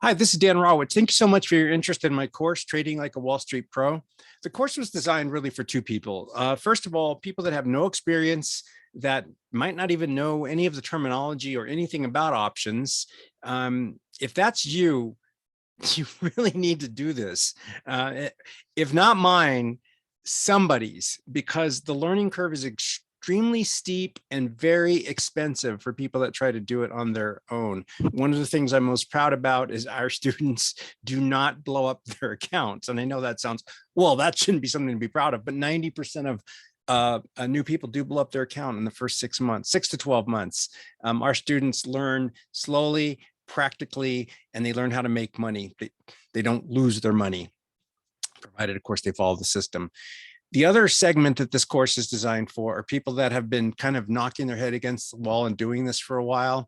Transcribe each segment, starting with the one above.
Hi, this is Dan Rawitch. Thank you so much for your interest in my course, Trading Like a Wall Street Pro. The course was designed really for two people. First of all, people that have no experience, that might not even know any of the terminology or anything about options. If that's you, you really need to do this. If not mine, somebody's, because the learning curve is extremely steep and very expensive for people that try to do it on their own. One of the things I'm most proud about is our students do not blow up their accounts. And I know that sounds, well, that shouldn't be something to be proud of, but 90% of new people do blow up their account in the first 6 months, 6 to 12 months. Our students learn slowly, practically, and they learn how to make money. They don't lose their money, provided, of course, they follow the system. The other segment that this course is designed for are people that have been kind of knocking their head against the wall and doing this for a while,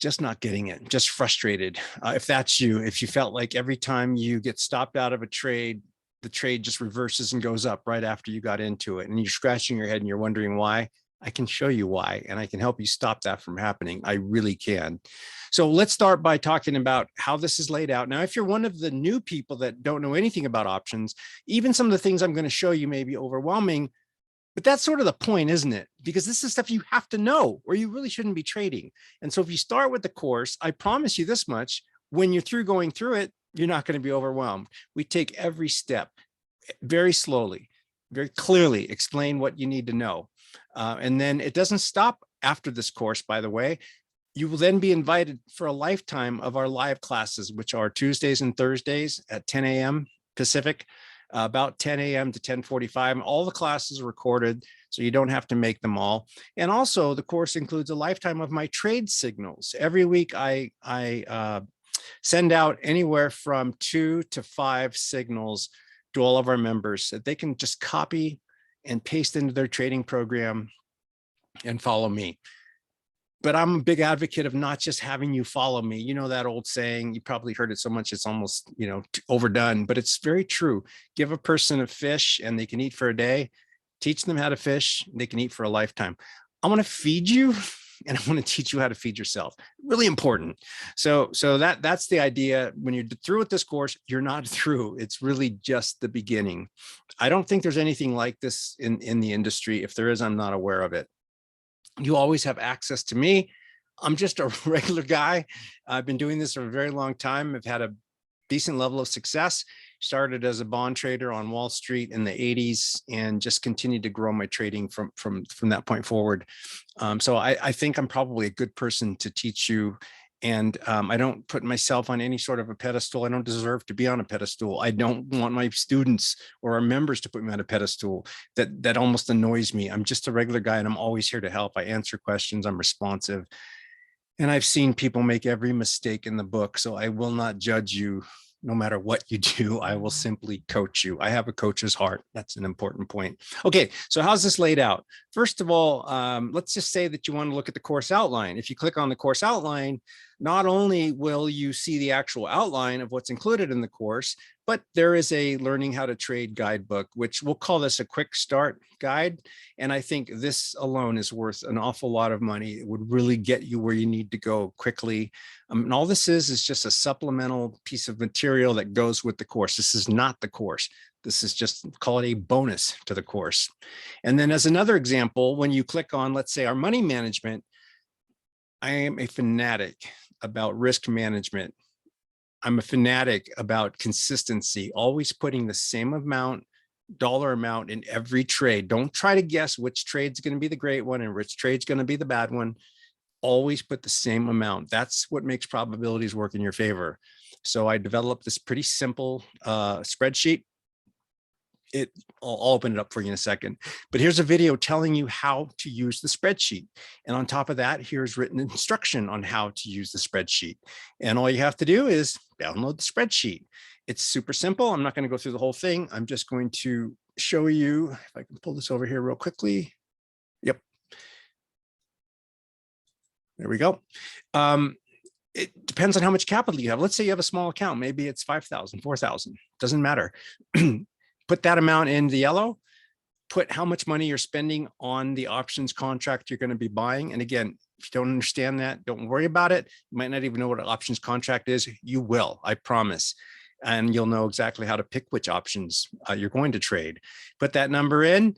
just not getting it, just frustrated. If that's you, if you felt like every time you get stopped out of a trade, the trade just reverses and goes up right after you got into it, and you're scratching your head and you're wondering why, I can show you why, and I can help you stop that from happening. I really can. So let's start by talking about how this is laid out. Now, if you're one of the new people that don't know anything about options, even some of the things I'm going to show you may be overwhelming, but that's sort of the point, isn't it? Because this is stuff you have to know, or you really shouldn't be trading. And so if you start with the course, I promise you this much: when you're through going through it, you're not going to be overwhelmed. We take every step very slowly, very clearly explain what you need to know. And then it doesn't stop after this course, by the way. You will then be invited for a lifetime of our live classes, which are Tuesdays and Thursdays at 10 a.m. Pacific, about 10 a.m. to 10:45. All the classes are recorded, so you don't have to make them all. And also, the course includes a lifetime of my trade signals. Every week, I send out anywhere from 2 to 5 signals to all of our members that they can just copy and paste into their trading program and follow me. But I'm a big advocate of not just having you follow me. You know that old saying, you probably heard it so much it's almost, overdone, but it's very true. Give a person a fish and they can eat for a day. Teach them how to fish, they can eat for a lifetime. I want to feed you, and I want to teach you how to feed yourself. Really important. So that's the idea. When you're through with this course, you're not through. It's really just the beginning. I don't think there's anything like this in the industry. If there is, I'm not aware of it. You always have access to me. I'm just a regular guy. I've been doing this for a very long time. I've had a decent level of success. Started as a bond trader on Wall Street in the 80s and just continued to grow my trading from that point forward. So I think I'm probably a good person to teach you. And I don't put myself on any sort of a pedestal. I don't deserve to be on a pedestal. I don't want my students or our members to put me on a pedestal. That almost annoys me. I'm just a regular guy, and I'm always here to help. I answer questions. I'm responsive. And I've seen people make every mistake in the book, so I will not judge you no matter what you do. I will simply coach you. I have a coach's heart. That's an important point. Okay, so how's this laid out? First of all, let's just say that you want to look at the course outline. If you click on the course outline, not only will you see the actual outline of what's included in the course, but there is a learning how to trade guidebook, which we'll call this a quick start guide. And I think this alone is worth an awful lot of money. It would really get you where you need to go quickly. And all this is just a supplemental piece of material that goes with the course. This is not the course. This is just, call it a bonus to the course. And then as another example, when you click on, let's say, our money management, I am a fanatic about risk management. I'm a fanatic about consistency, always putting the same dollar amount in every trade. Don't try to guess which trade's going to be the great one and which trade's going to be the bad one. Always put the same amount. That's what makes probabilities work in your favor. So I developed this pretty simple spreadsheet. I'll open it up for you in a second, but here's a video telling you how to use the spreadsheet. And on top of that, here's written instruction on how to use the spreadsheet. And all you have to do is download the spreadsheet. It's super simple. I'm not going to go through the whole thing. I'm just going to show you, if I can pull this over here real quickly. Yep. There we go. It depends on how much capital you have. Let's say you have a small account. Maybe it's 5,000, 4,000, doesn't matter. Put that amount in the yellow. put how much money you're spending on the options contract you're going to be buying. And again, if you don't understand that, don't worry about it. You might not even know what an options contract is. You will, I promise. And you'll know exactly how to pick which options you're going to trade. Put that number in.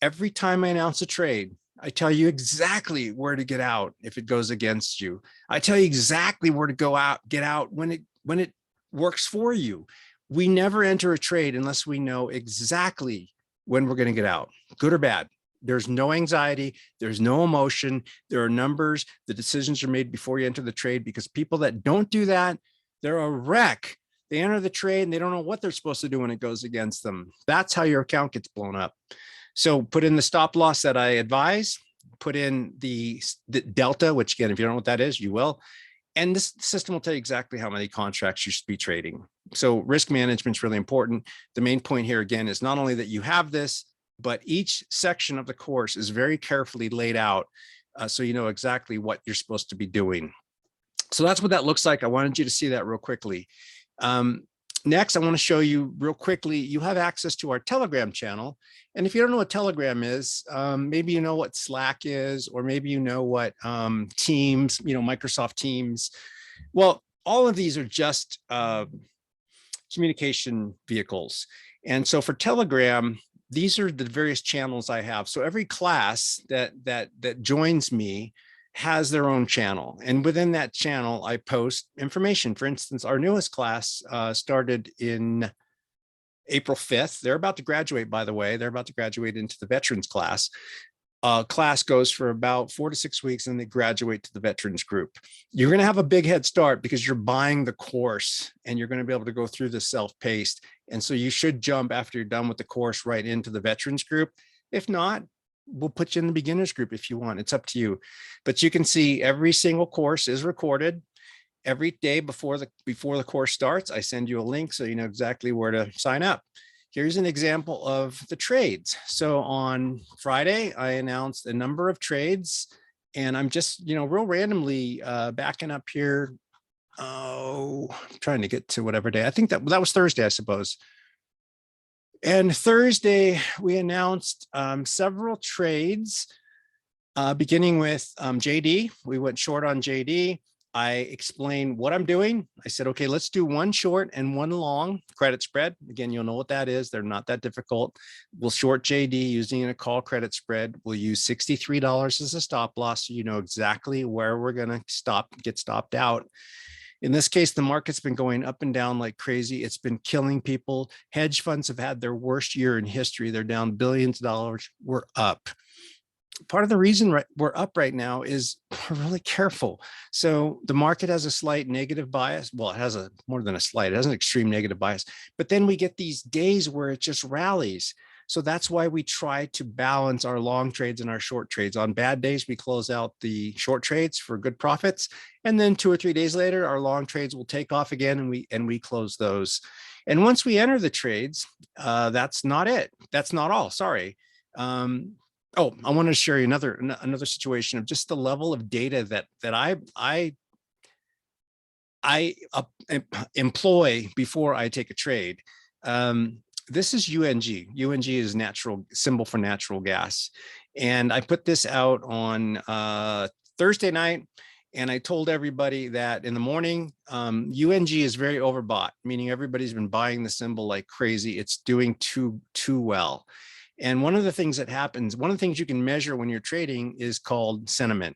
Every time I announce a trade, I tell you exactly where to get out if it goes against you. I tell you exactly where to go out, get out when it works for you. We never enter a trade unless we know exactly when we're going to get out, good or bad. There's no anxiety. There's no emotion. There are numbers. The decisions are made before you enter the trade, because people that don't do that, they're a wreck. They enter the trade and they don't know what they're supposed to do when it goes against them. That's how your account gets blown up. So put in the stop loss that I advise, put in the delta, which again, if you don't know what that is, you will. And this system will tell you exactly how many contracts you should be trading. So risk management is really important. The main point here, again, is not only that you have this, but each section of the course is very carefully laid out so you know exactly what you're supposed to be doing. So that's what that looks like. I wanted you to see that real quickly. Next, I want to show you real quickly, you have access to our Telegram channel. And if you don't know what Telegram is, maybe you know what Slack is, or maybe you know what Teams, Microsoft Teams. Well, all of these are just communication vehicles. And so for Telegram, these are the various channels I have. So every class that joins me has their own channel. And within that channel, I post information. For instance, our newest class started in April 5th. They're about to graduate, by the way. They're about to graduate into the veterans class. Class goes for about 4 to 6 weeks, and they graduate to the veterans group. You're going to have a big head start because you're buying the course and you're going to be able to go through this self-paced. And so you should jump after you're done with the course right into the veterans group. If not, we'll put you in the beginners group if you want. It's up to you. But you can see every single course is recorded. Every day before the course starts, I send you a link so you know exactly where to sign up. Here's an example of the trades. So on Friday, I announced a number of trades, and I'm just, real randomly backing up here. I'm trying to get to whatever day. I think that was Thursday, I suppose. And Thursday, we announced several trades, beginning with JD. We went short on JD. I explained what I'm doing. I said, okay, let's do one short and one long credit spread. Again, you'll know what that is. They're not that difficult. We'll short JD using a call credit spread. We'll use $63 as a stop loss, so you know exactly where we're going to get stopped out. In this case, the market's been going up and down like crazy. It's been killing people. Hedge funds have had their worst year in history. They're down billions of dollars. We're up. Part of the reason we're up right now is we're really careful. So the market has a slight negative bias. Well, it has more than a slight, it has an extreme negative bias, but then we get these days where it just rallies. So that's why we try to balance our long trades and our short trades. On bad days, we close out the short trades for good profits. And then 2 or 3 days later, our long trades will take off again, and we close those. And once we enter the trades, that's not it. That's not all, sorry. Oh, I want to share you another situation of just the level of data that I employ before I take a trade. This is UNG. UNG is symbol for natural gas. And I put this out on Thursday night, and I told everybody that in the morning, UNG is very overbought, meaning everybody's been buying the symbol like crazy. It's doing too well. And one of the things that happens, one of the things you can measure when you're trading is called sentiment.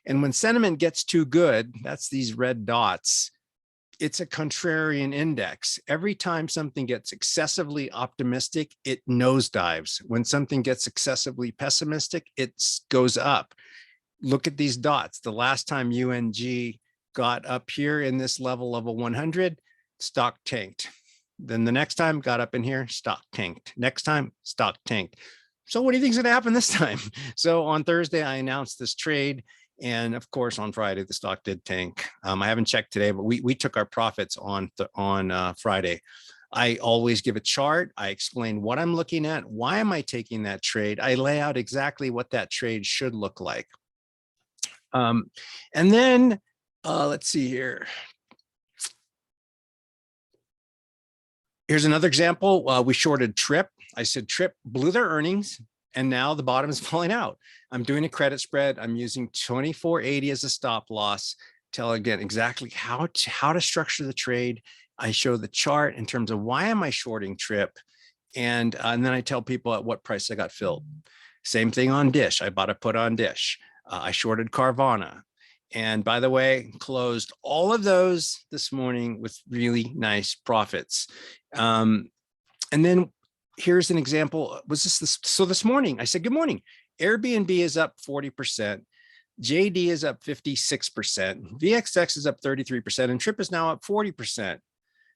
And when sentiment gets too good, that's these red dots, it's a contrarian index. Every time something gets excessively optimistic, it nosedives. When something gets excessively pessimistic, it goes up. Look at these dots. The last time UNG got up here in this level of a 100, stock tanked. Then the next time got up in here, stock tanked. Next time, stock tanked. So what do you think is going to happen this time? So on Thursday, I announced this trade. And of course, on Friday, the stock did tank. I haven't checked today, but we took our profits on Friday. I always give a chart. I explain what I'm looking at. Why am I taking that trade? I lay out exactly what that trade should look like. And then let's see here. Here's another example. We shorted Trip. I said, Trip blew their earnings, and now the bottom is falling out. I'm doing a credit spread. I'm using 2480 as a stop loss. Tell again exactly how to structure the trade. I show the chart in terms of why am I shorting Trip, and then I tell people at what price I got filled. Same thing on Dish. I bought a put on Dish. I shorted Carvana. And by the way, closed all of those this morning with really nice profits. And then here's an example. So this morning, I said, good morning. Airbnb is up 40%. JD is up 56%. VXX is up 33%. And Trip is now up 40%.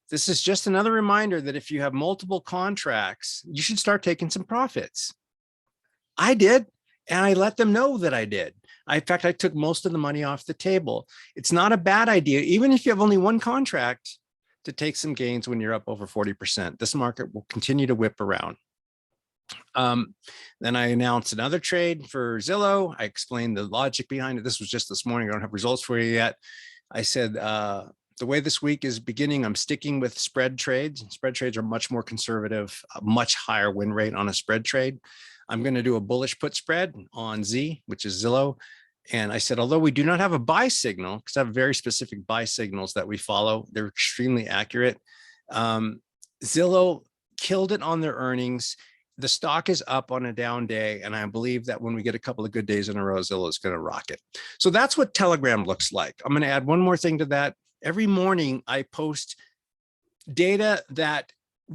This is just another reminder that if you have multiple contracts, you should start taking some profits. I did, and I let them know that I did. In fact, I took most of the money off the table. It's not a bad idea, even if you have only one contract, to take some gains when you're up over 40%. This market will continue to whip around. Then I announced another trade for Zillow. I explained the logic behind it. This was just this morning. I don't have results for you yet. I said, the way this week is beginning, I'm sticking with spread trades. Spread trades are much more conservative, a much higher win rate on a spread trade. I'm going to do a bullish put spread on Z, which is Zillow. And I said, although we do not have a buy signal, because I have very specific buy signals that we follow, they're extremely accurate. Zillow killed it on their earnings. The stock is up on a down day. And I believe that when we get a couple of good days in a row, Zillow is going to rock it. So that's what Telegram looks like. I'm going to add one more thing to that. Every morning I post data that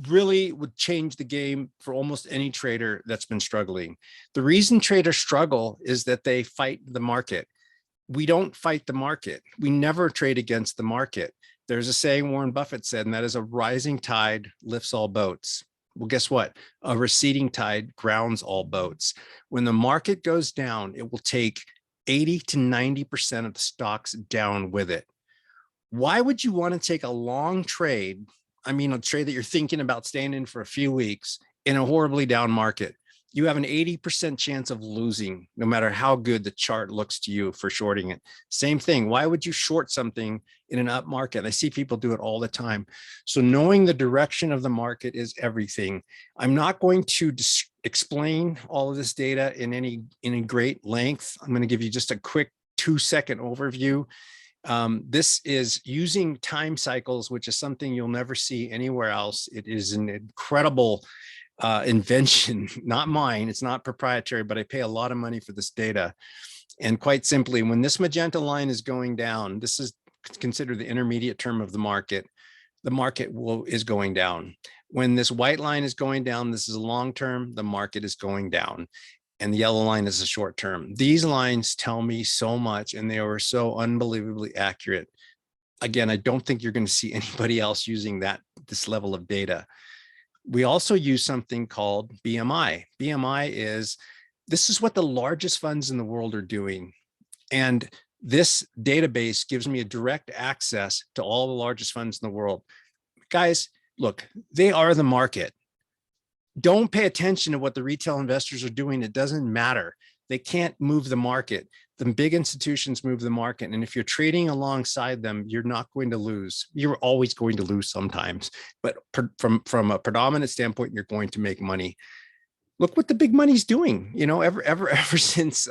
really would change the game for almost any trader that's been struggling. The reason traders struggle is that they fight the market. We don't fight the market. We never trade against the market. There's a saying Warren Buffett said, and that is a rising tide lifts all boats. Well, guess what? A receding tide grounds all boats. When the market goes down, it will take 80 to 90% of the stocks down with it. Why would you want to take a long trade? I mean, a trade that you're thinking about staying in for a few weeks in a horribly down market. You have an 80% chance of losing, no matter how good the chart looks to you for shorting it. Same thing. Why would you short something in an up market? I see people do it all the time. So knowing the direction of the market is everything. I'm not going to explain all of this data in any great length. I'm going to give you just a quick 2-second overview. This is using time cycles, which is something you'll never see anywhere else. It is an incredible invention, not mine. It's not proprietary, but I pay a lot of money for this data. And quite simply, when this magenta line is going down, this is considered the intermediate term of the market. The market is going down. When this white line is going down, this is a long term, the market is going down. And the yellow line is a short term. These lines tell me so much, and they are so unbelievably accurate. Again, I don't think you're going to see anybody else using this level of data. We also use something called BMI. This is what the largest funds in the world are doing. And this database gives me a direct access to all the largest funds in the world. Guys, look, they are the market. Don't pay attention to what the retail investors are doing. It doesn't matter. They can't move the market. The big institutions move the market. And if you're trading alongside them, you're not going to lose. You're always going to lose sometimes. But from a predominant standpoint, you're going to make money. Look what the big money's doing. You know, ever since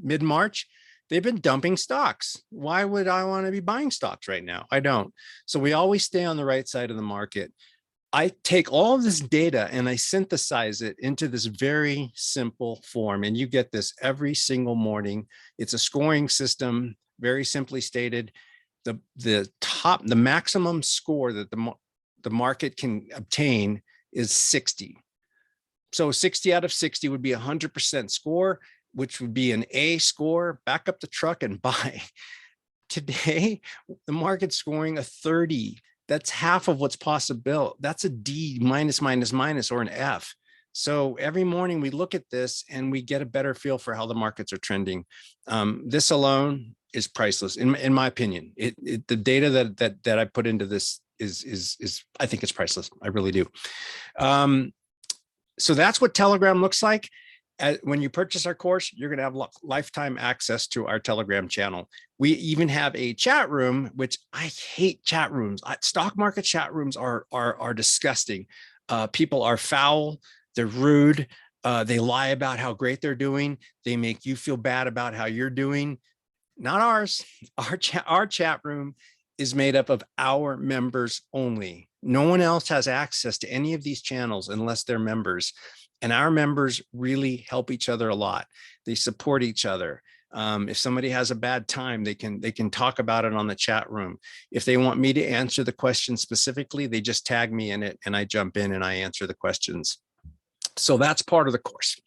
mid-March, they've been dumping stocks. Why would I want to be buying stocks right now? I don't. So we always stay on the right side of the market. I take all of this data and I synthesize it into this very simple form. And you get this every single morning. It's a scoring system, very simply stated. The maximum score that the market can obtain is 60. So 60 out of 60 would be 100% score, which would be an A score. Back up the truck and buy. Today, the market's scoring a 30. That's half of what's possible. That's a D minus, or an F. So every morning we look at this and we get a better feel for how the markets are trending. This alone is priceless, in my opinion. The data that I put into this is I think it's priceless. I really do. So that's what Telegram looks like. When you purchase our course, you're going to have lifetime access to our Telegram channel. We even have a chat room, which I hate chat rooms. Stock market chat rooms are disgusting. People are foul, they're rude, they lie about how great they're doing, they make you feel bad about how you're doing. Not ours. Our chat room is made up of our members only. No one else has access to any of these channels unless they're members. And our members really help each other a lot. They support each other. If somebody has a bad time, they can talk about it on the chat room. If they want me to answer the question specifically, they just tag me in it and I jump in and I answer the questions. So that's part of the course.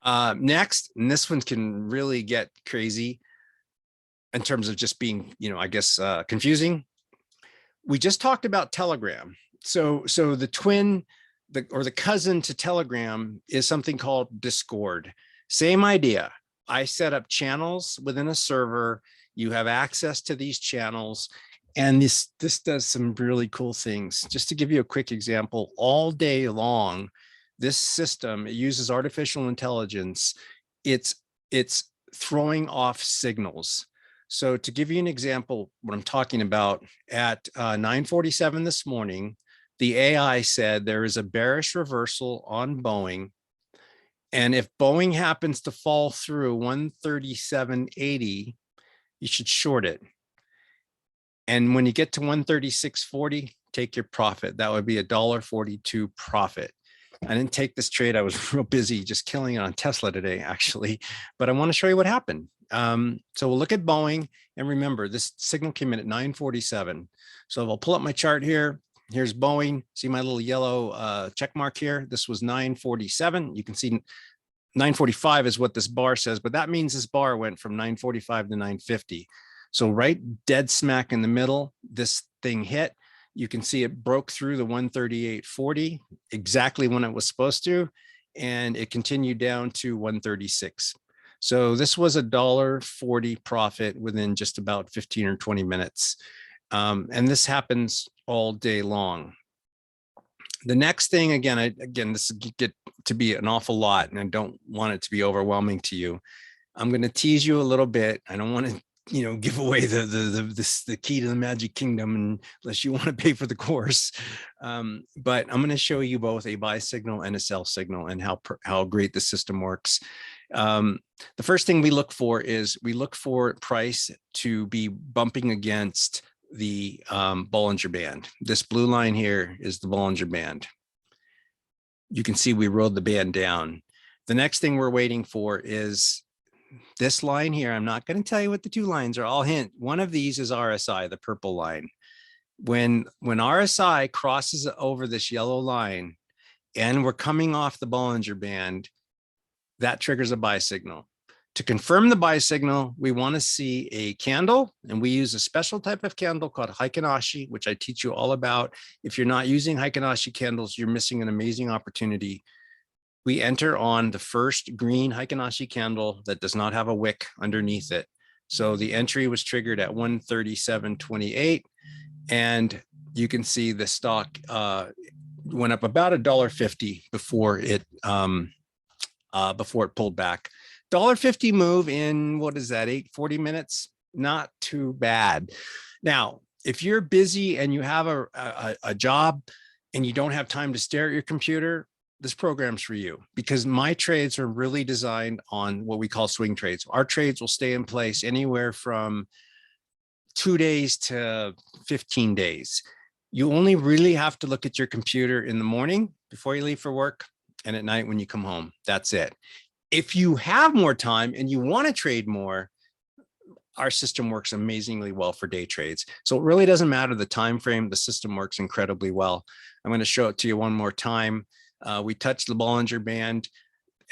Next, and this one can really get crazy in terms of just being, I guess, confusing. We just talked about Telegram. So the twin, or the cousin to Telegram is something called Discord. Same idea. I set up channels within a server. You have access to these channels. And this does some really cool things. Just to give you a quick example, all day long, this system, it uses artificial intelligence. It's throwing off signals. So to give you an example, what I'm talking about, at 9:47 this morning, the AI said there is a bearish reversal on Boeing. And if Boeing happens to fall through 137.80, you should short it. And when you get to 136.40, take your profit. That would be $1.42 profit. I didn't take this trade. I was real busy just killing it on Tesla today, actually. But I want to show you what happened. So we'll look at Boeing. And remember, this signal came in at 9:47. So I'll pull up my chart here. Here's Boeing. See my little yellow check mark here? This was 9:47. You can see 9:45 is what this bar says, but that means this bar went from 9:45 to 9:50. So right dead smack in the middle, this thing hit. You can see it broke through the 138.40 exactly when it was supposed to, and it continued down to 136. So this was $1.40 profit within just about 15 or 20 minutes. And this happens all day long. The next thing, again, this get to be an awful lot, and I don't want it to be overwhelming to you. I'm going to tease you a little bit. I don't want to, give away the key to the magic kingdom unless you want to pay for the course. But I'm going to show you both a buy signal and a sell signal and how great the system works. The first thing we look for is price to be bumping against the Bollinger Band. This blue line here is the Bollinger Band. You can see we rolled the band down. The next thing we're waiting for is this line here. I'm not going to tell you what the two lines are. I'll hint. One of these is RSI, the purple line. When RSI crosses over this yellow line and we're coming off the Bollinger Band, that triggers a buy signal. To confirm the buy signal, we want to see a candle, and we use a special type of candle called Heikin-Ashi, which I teach you all about. If you're not using Heikin-Ashi candles, you're missing an amazing opportunity. We enter on the first green Heikin-Ashi candle that does not have a wick underneath it. So the entry was triggered at 137.28, and you can see the stock went up about $1.50 before it pulled back. $1.50 move in, what is that, 40 minutes? Not too bad. Now, if you're busy and you have a job and you don't have time to stare at your computer, this program's for you, because my trades are really designed on what we call swing trades. Our trades will stay in place anywhere from 2 days to 15 days. You only really have to look at your computer in the morning before you leave for work and at night when you come home. That's it. If you have more time and you want to trade more, our system works amazingly well for day trades. So it really doesn't matter the time frame. The system works incredibly well. I'm going to show it to you one more time. We touched the Bollinger Band,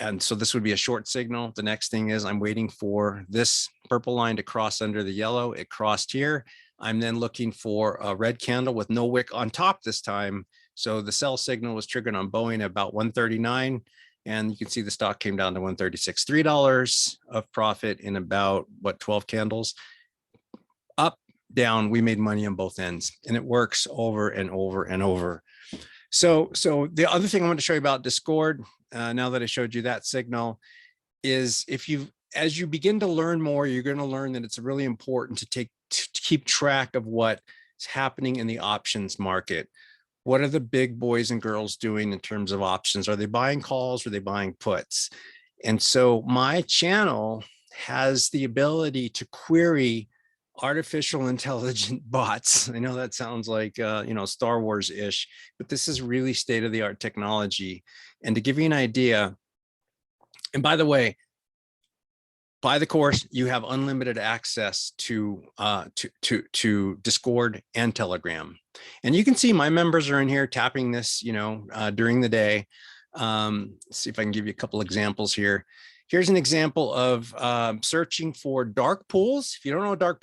and so this would be a short signal. The next thing is I'm waiting for this purple line to cross under the yellow. It crossed here. I'm then looking for a red candle with no wick on top this time. So the sell signal was triggered on Boeing at about 139. And you can see the stock came down to 136, $3 of profit in about 12 candles. Up, down, we made money on both ends, and it works over and over and over. So the other thing I want to show you about Discord, now that I showed you that signal, is as you begin to learn more, you're going to learn that it's really important to keep track of what's happening in the options market. What are the big boys and girls doing in terms of options? Are they buying calls? Or are they buying puts? And so my channel has the ability to query artificial intelligent bots. I know that sounds like, Star Wars-ish, but this is really state-of-the-art technology. And to give you an idea, and by the way, buy the course, you have unlimited access to Discord and Telegram. And you can see my members are in here tapping this, during the day. Let's see if I can give you a couple examples here. Here's an example of searching for dark pools. If you don't know what dark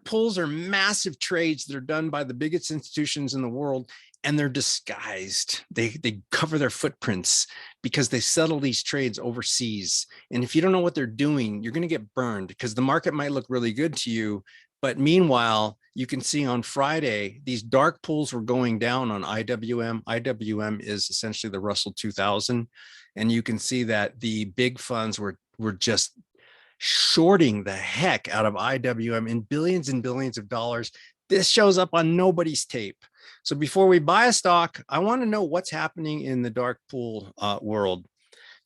pools are massive trades that are done by the biggest institutions in the world, and they're disguised. They cover their footprints because they settle these trades overseas. And if you don't know what they're doing, you're going to get burned because the market might look really good to you. But meanwhile, you can see on Friday, these dark pools were going down on IWM. IWM is essentially the Russell 2000. And you can see that the big funds were just shorting the heck out of IWM in billions and billions of dollars. This shows up on nobody's tape. So before we buy a stock, I want to know what's happening in the dark pool world.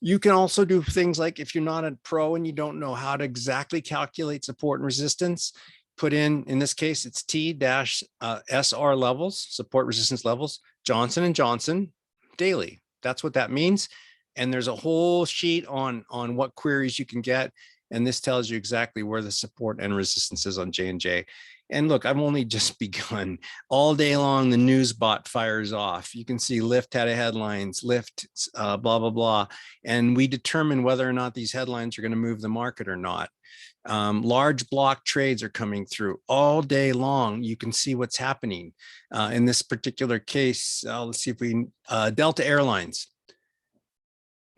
You can also do things like, if you're not a pro and you don't know how to exactly calculate support and resistance, put in this case, it's T-SR levels, support resistance levels, Johnson & Johnson daily. That's what that means. And there's a whole sheet on what queries you can get. And this tells you exactly where the support and resistance is on J&J. And look, I've only just begun. All day long, the news bot fires off. You can see Lyft had a headlines, Lyft, blah, blah, blah. And we determine whether or not these headlines are going to move the market or not. Large block trades are coming through all day long. You can see what's happening. In this particular case, let's see if we, Delta Airlines.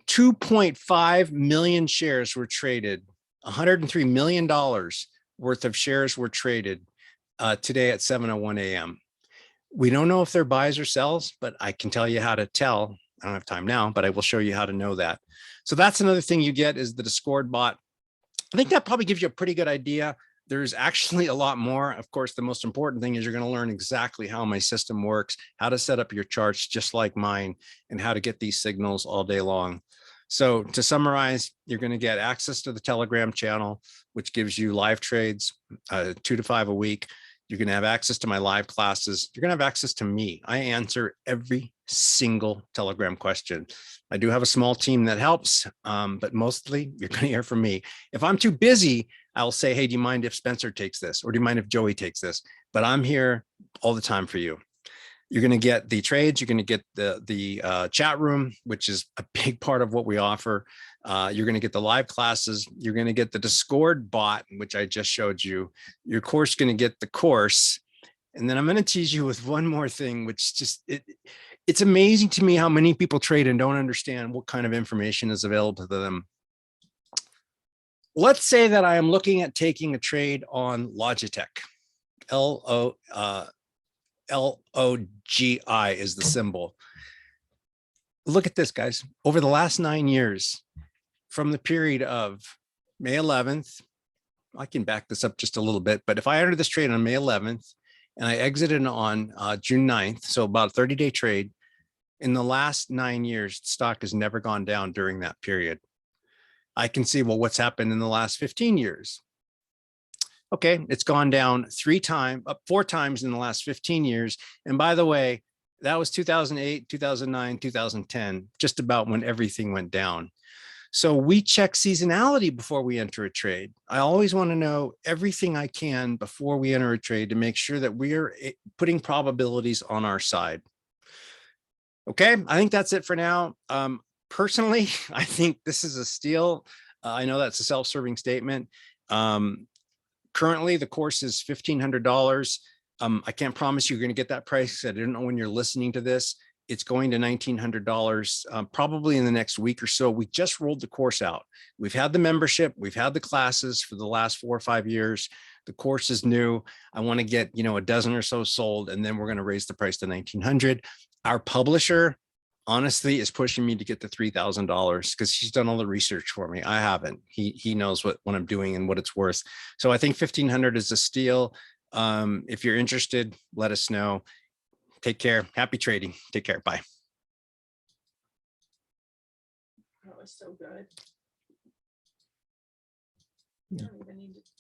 2.5 million shares were traded. $103 million worth of shares were traded today at 7:01 a.m. We don't know if they're buys or sells, but I can tell you how to tell. I don't have time now, but I will show you how to know that. So that's another thing you get is the Discord bot. I think that probably gives you a pretty good idea. There's actually a lot more. Of course, the most important thing is you're going to learn exactly how my system works, how to set up your charts just like mine, and how to get these signals all day long. So to summarize, you're going to get access to the Telegram channel, which gives you live trades, 2 to 5 a week. You're going to have access to my live classes. You're going to have access to me. I answer every single Telegram question. I do have a small team that helps, but mostly you're going to hear from me. If I'm too busy, I'll say, hey, do you mind if Spencer takes this? Or do you mind if Joey takes this? But I'm here all the time for you. You're going to get the trades. You're going to get the chat room, which is a big part of what we offer. You're going to get the live classes. You're going to get the Discord bot, which I just showed you. Your course is going to get the course. And then I'm going to tease you with one more thing, which just, it's amazing to me how many people trade and don't understand what kind of information is available to them. Let's say that I am looking at taking a trade on Logitech. LOGI is the symbol. Look at this, guys. Over the last 9 years, from the period of May 11th, I can back this up just a little bit, but if I entered this trade on May 11th and I exited on June 9th, so about a 30-day trade, in the last 9 years, the stock has never gone down during that period. I can see, well, what's happened in the last 15 years? Okay, it's gone down 4 times in the last 15 years. And by the way, that was 2008, 2009, 2010, just about when everything went down. So we check seasonality before we enter a trade. I always want to know everything I can before we enter a trade to make sure that we are putting probabilities on our side. Okay, I think that's it for now. Personally, I think this is a steal. I know that's a self-serving statement. Currently, the course is $1,500. I can't promise you're going to get that price. I don't know when you're listening to this. It's going to $1,900 probably in the next week or so. We just rolled the course out. We've had the membership. We've had the classes for the last 4 or 5 years. The course is new. I want to get, a dozen or so sold, and then we're going to raise the price to $1,900. Our publisher, honestly, is pushing me to get the $3,000 because she's done all the research for me. I haven't. He knows what I'm doing and what it's worth. So I think $1,500 is a steal. If you're interested, let us know. Take care. Happy trading. Take care. Bye. That was so good. You don't even need to